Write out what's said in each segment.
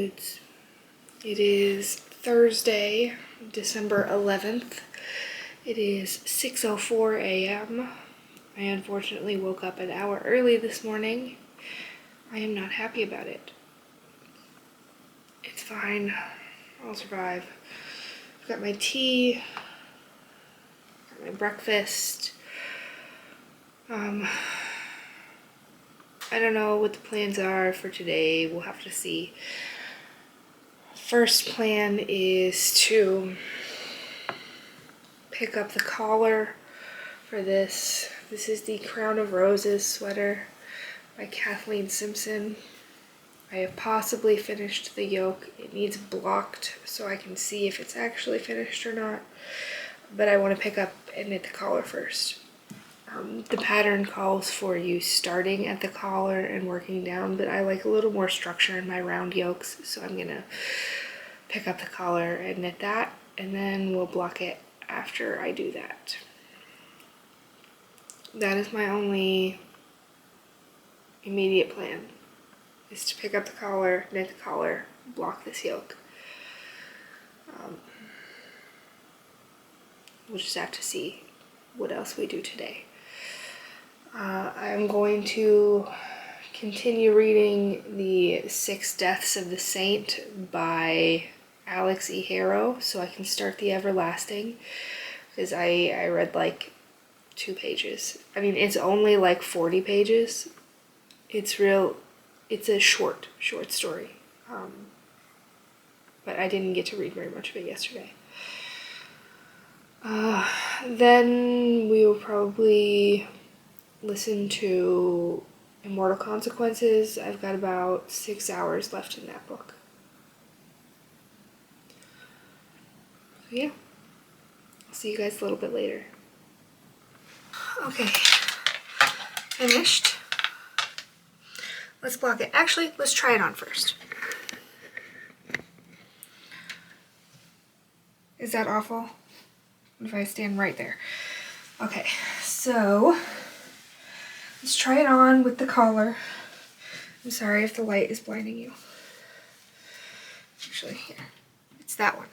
dudes. It is Thursday, December 11th. It is 6:04 a.m. I unfortunately woke up an hour early this morning. I am not happy about it. It's fine. I'll survive. I've got my tea, got my breakfast. I don't know what the plans are for today. We'll have to see. First plan is to pick up the collar for this. This is the Crown of Roses sweater by Kathleen Simpson. I have possibly finished the yoke. It needs blocked so I can see if it's actually finished or not. But I want to pick up and knit the collar first. The pattern calls for you starting at the collar and working down, but I like a little more structure in my round yokes, so I'm gonna pick up the collar and knit that, and then we'll block it after I do that. That is my only immediate plan, is to pick up the collar, knit the collar, block this yoke. We'll just have to see what else we do today. I'm going to continue reading the 6 Deaths of the Saint by Alix Harrow so I can start the Everlasting, because I read like 2 pages. I mean, it's only like 40 pages. It's a short story. But I didn't get to read very much of it yesterday. Then we will probably listen to Immortal Consequences. I've got about 6 hours left in that book. So yeah, I'll see you guys a little bit later. Okay, finished. Let's block it. Actually, let's try it on first. Is that awful? What if I stand right there? Okay, so let's try it on with the collar. I'm sorry if the light is blinding you. Actually, here. It's that one.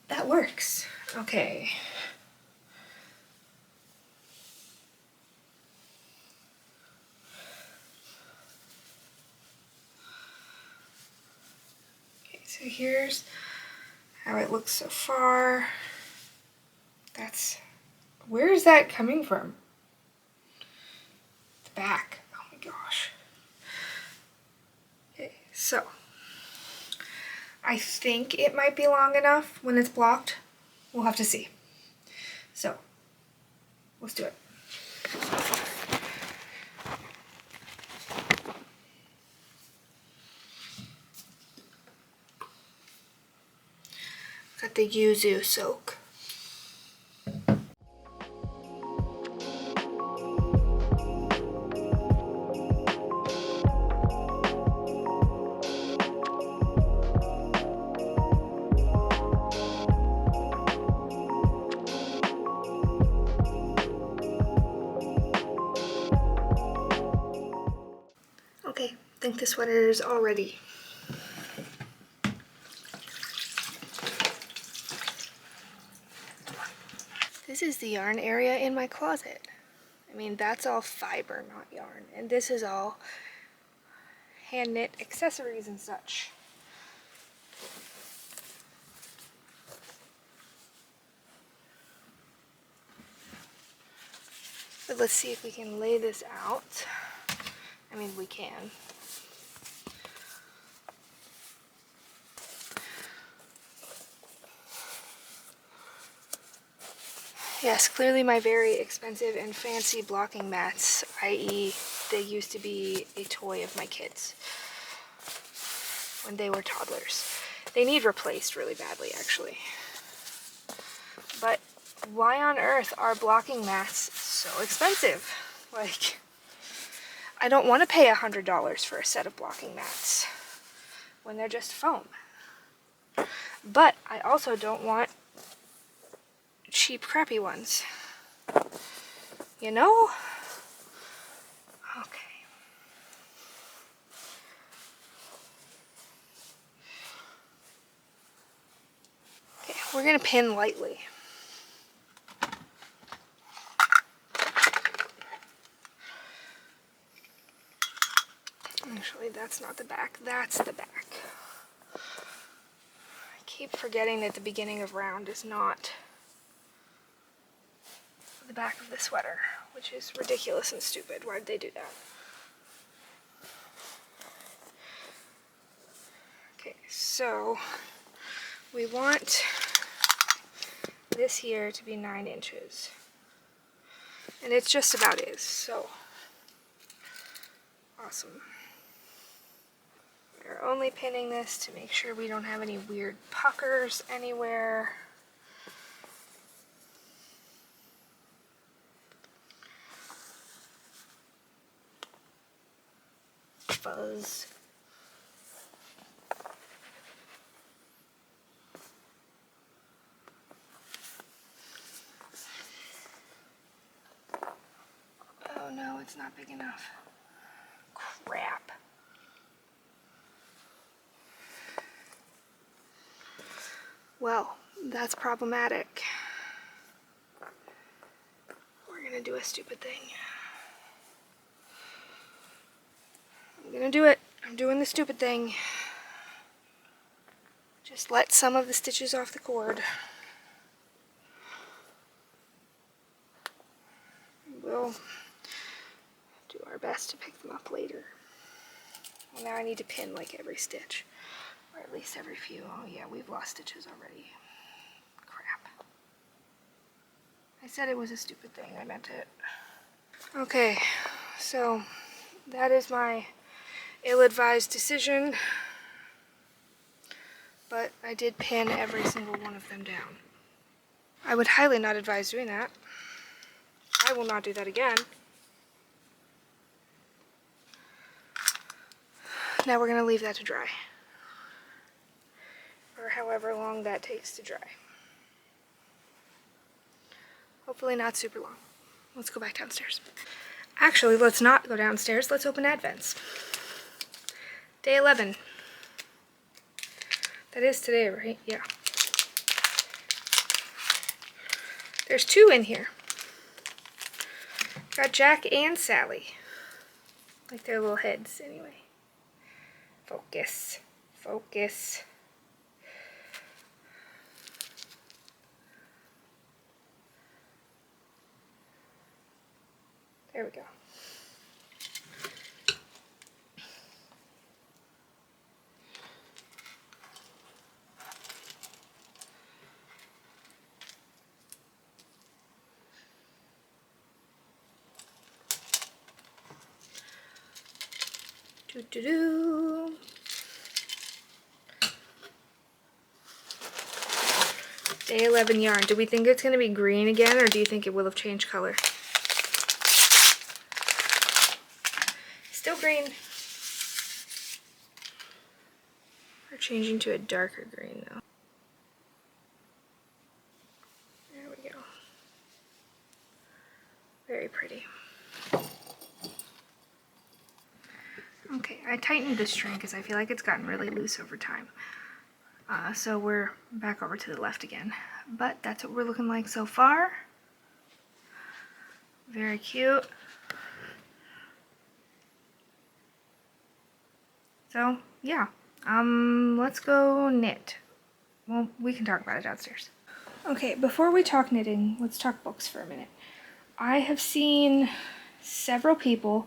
That works. Okay. Okay, so here's how it looks so far. Where is that coming from? The back. Oh my gosh. Okay, so I think it might be long enough when it's blocked. We'll have to see. So let's do it. Got the yuzu soak. Okay, I think the sweater is all ready. This is the yarn area in my closet. I mean, that's all fiber, not yarn. And this is all hand knit accessories and such. But let's see if we can lay this out. I mean, we can. Yes, clearly my very expensive and fancy blocking mats, i.e. they used to be a toy of my kids when they were toddlers. They need replaced really badly, actually. But why on earth are blocking mats so expensive? Like, I don't want to pay $100 for a set of blocking mats when they're just foam. But I also don't want cheap, crappy ones. You know? Okay. We're gonna pin lightly. Actually, that's not the back, that's the back. I keep forgetting that the beginning of round is not the back of the sweater, which is ridiculous and stupid. Why did they do that? Okay, so we want this here to be 9 inches. And it just about is, so awesome. We're only pinning this to make sure we don't have any weird puckers anywhere. Fuzz. Oh no, it's not big enough. Crap. Well, that's problematic. We're gonna do a stupid thing. I'm gonna do it. I'm doing the stupid thing. Just let some of the stitches off the cord. We'll do our best to pick them up later. Well, now I need to pin like every stitch. Or at least every few. Oh yeah, we've lost stitches already. Crap. I said it was a stupid thing. I meant it. Okay, so that is my ill-advised decision. But I did pin every single one of them down. I would highly not advise doing that. I will not do that again. Now we're going to leave that to dry. Or however long that takes to dry. Hopefully not super long. Let's go back downstairs. Actually, let's not go downstairs. Let's open Advents. Day 11. That is today, right? Yeah. There's 2 in here. Got Jack and Sally. Like their little heads, anyway. Focus. Focus. There we go. Doo-doo-doo. Day 11 yarn. Do we think it's going to be green again, or do you think it will have changed color? Still green. We're changing to a darker green, though. There we go. Very pretty. Okay, I tightened the string because I feel like it's gotten really loose over time. So we're back over to the left again. But that's what we're looking like so far. Very cute. So, yeah. Let's go knit. Well, we can talk about it downstairs. Okay, before we talk knitting, let's talk books for a minute. I have seen several people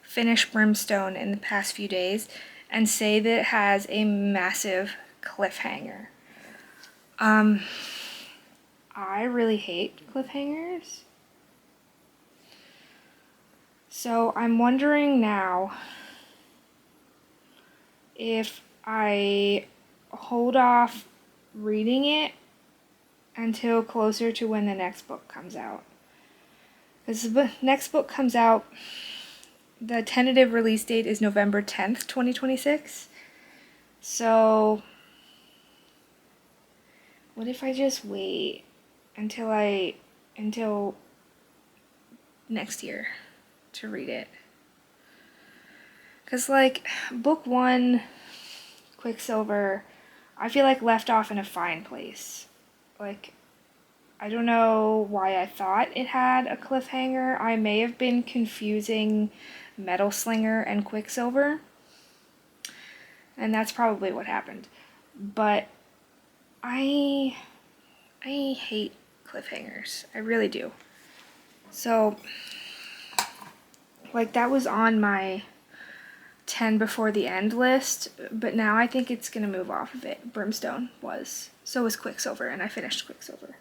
finish Brimstone in the past few days and say that it has a massive cliffhanger. I really hate cliffhangers. So I'm wondering now if I hold off reading it until closer to when the next book comes out. Because the next book comes out, the tentative release date is November 10th, 2026. So, what if I just wait until next year to read it? Because, like, book 1, Quicksilver, I feel like left off in a fine place. Like, I don't know why I thought it had a cliffhanger. I may have been confusing Metal Slinger and Quicksilver, and that's probably what happened. But I hate cliffhangers. I really do. So, like, that was on my 10 before the end list, but now I think it's gonna move off of it. Brimstone was. So was Quicksilver, and I finished Quicksilver.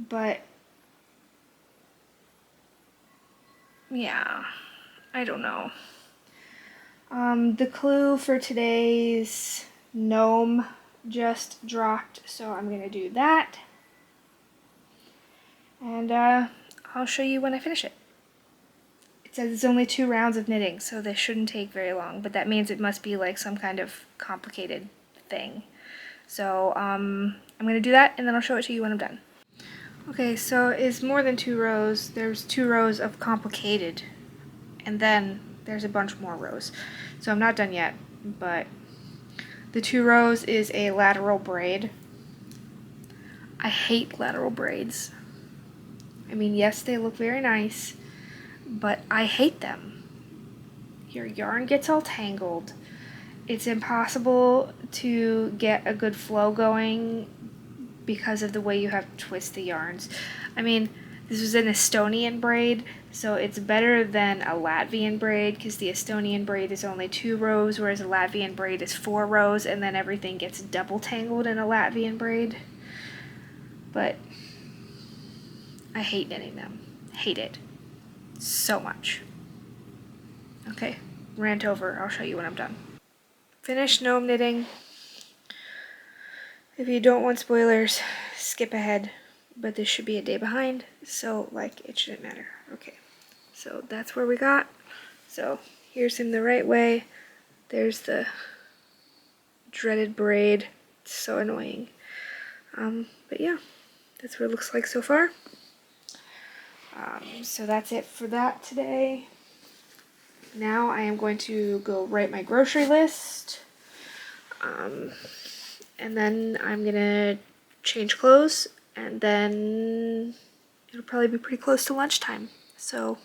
But yeah, I don't know. The clue for today's gnome just dropped, so I'm gonna do that. And I'll show you when I finish it. It says it's only 2 rounds of knitting, so this shouldn't take very long, but that means it must be like some kind of complicated thing. So I'm gonna do that, and then I'll show it to you when I'm done. Okay, so it's more than 2 rows. There's 2 rows of complicated, and then there's a bunch more rows. So I'm not done yet, but the 2 rows is a lateral braid. I hate lateral braids. I mean, yes, they look very nice, but I hate them. Your yarn gets all tangled. It's impossible to get a good flow going because of the way you have to twist the yarns. I mean, this was an Estonian braid, so it's better than a Latvian braid because the Estonian braid is only 2 rows, whereas a Latvian braid is 4 rows, and then everything gets double tangled in a Latvian braid. But I hate knitting them. Hate it. So much. Okay, rant over. I'll show you when I'm done. Finished gnome knitting. If you don't want spoilers, skip ahead. But this should be a day behind, so like it shouldn't matter. Okay, so that's where we got. So here's him the right way. There's the dreaded braid. It's so annoying. But yeah, that's what it looks like so far. So that's it for that today. Now I am going to go write my grocery list. And then I'm gonna change clothes, and then it'll probably be pretty close to lunchtime. So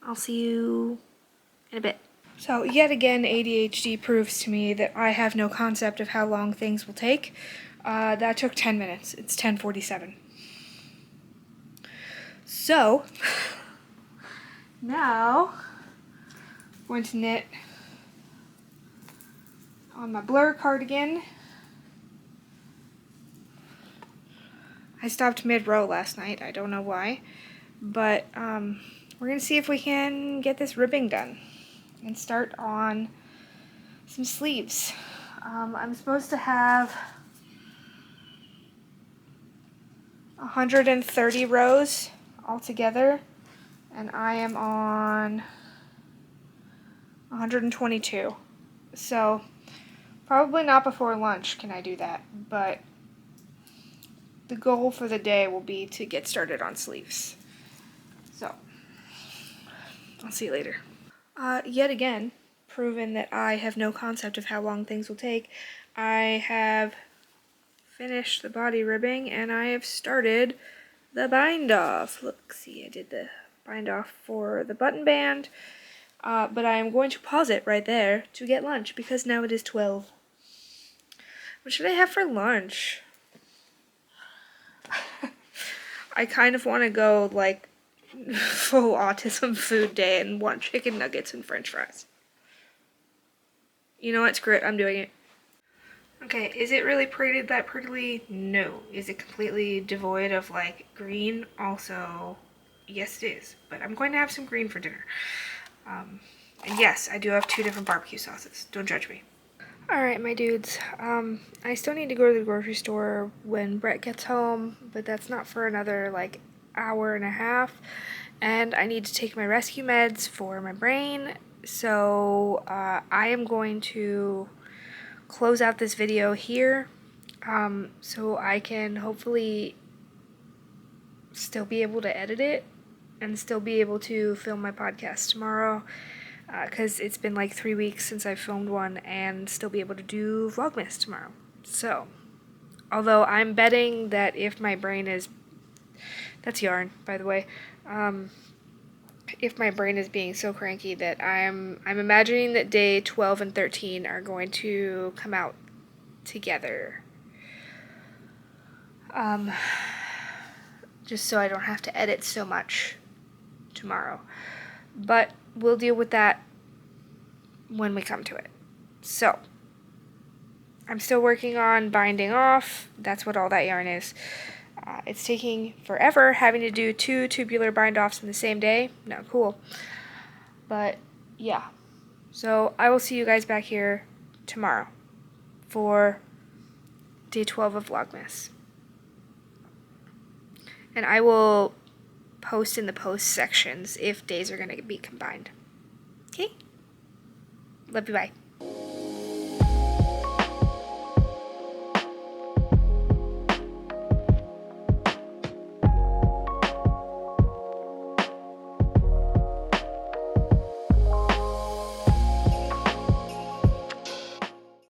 I'll see you in a bit. So yet again, ADHD proves to me that I have no concept of how long things will take. That took 10 minutes. It's 10:47. So now I'm going to knit on my blur cardigan. I stopped mid-row last night. I don't know why. But we're going to see if we can get this ribbing done and start on some sleeves. I'm supposed to have 130 rows altogether, and I am on 122. So probably not before lunch can I do that, but the goal for the day will be to get started on sleeves. So I'll see you later. Yet again, proven that I have no concept of how long things will take, I have finished the body ribbing and I have started the bind off. Look, see, I did the bind off for the button band, but I am going to pause it right there to get lunch because now it is 12. What should I have for lunch? I kind of want to go like full autism food day and want chicken nuggets and french fries. You know what, screw it, I'm doing it. Okay, is it really braided that prettily? No. Is it completely devoid of like green? Also, yes it is. But I'm going to have some green for dinner. And yes, I do have 2 different barbecue sauces. Don't judge me. Alright, my dudes. I still need to go to the grocery store when Brett gets home, but that's not for another like hour and a half. And I need to take my rescue meds for my brain. So I am going to close out this video here so I can hopefully still be able to edit it and still be able to film my podcast tomorrow, because it's been like 3 weeks since I filmed one, and still be able to do Vlogmas tomorrow. So Although I'm betting that if my brain is, that's yarn, by the way, if my brain is being so cranky that I'm imagining that day 12 and 13 are going to come out together. Just so I don't have to edit so much tomorrow. But we'll deal with that when we come to it. So, I'm still working on binding off. That's what all that yarn is. It's taking forever having to do 2 tubular bind offs in the same day. Not cool. But yeah. So I will see you guys back here tomorrow for day 12 of Vlogmas. And I will post in the post sections if days are going to be combined. Okay? Love you, bye.